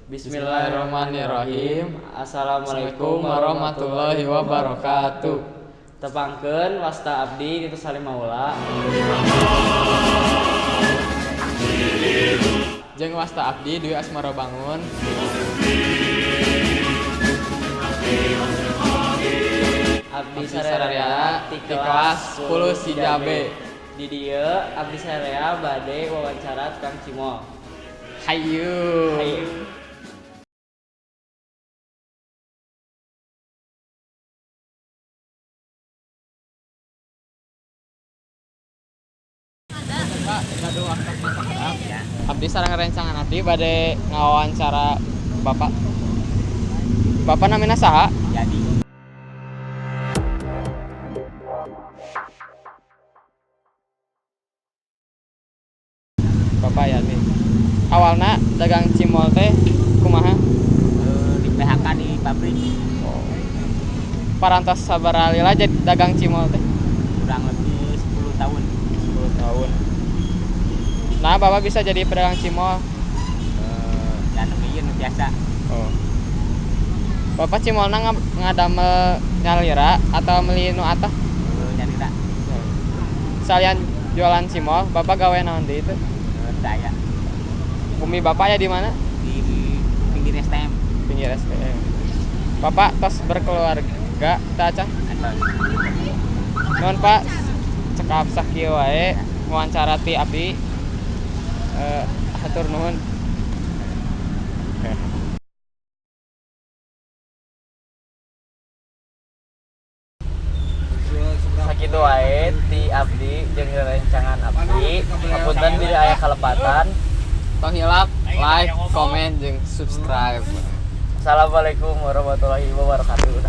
Bismillahirrahmanirrahim. Assalamualaikum warahmatullahi wabarakatuh. Tepangkeun wasta abdi kitu Salim Maula. Jeung wasta abdi Dwi Asmara Bangun. Abdi sararea ti kelas 10 Sijabe. Di dieu abdi sararea bade wawancara Kang Cimol. Hayu. Pak, gaduh waktu masak. Abdi sareng rencangan abdi bade ngawawancara Bapak. Bapak namina saha? Jadi Bapak Yadi. Awalna dagang cimol teh kumaha? di PHK di pabrik Parantos sabaraha lila jadi dagang cimol teh? kurang lebih 10 tahun. 10 tahun. Nah, Bapak bisa jadi pedagang cimol. Dan bikin biasa Oh. Bapak cimolna ngadamel nyalira atau meuli nu atah? nyarita Salian jualan cimol, Bapak gawe naon di itu? saya Bumi Bapak ya di mana? di pinggir STM Pinggir STM. Bapak tos berkeluarga tah Cang? atau Nuhun Pak, cekap sakieu wae wawancara ti abdi. Hatur nuhun. Sakitu wae ti abdi jeung rencangan abdi. Hapunten bila aya kalepatan. Tong hilap, like, comment, jeung subscribe. Assalamualaikum warahmatullahi wabarakatuh.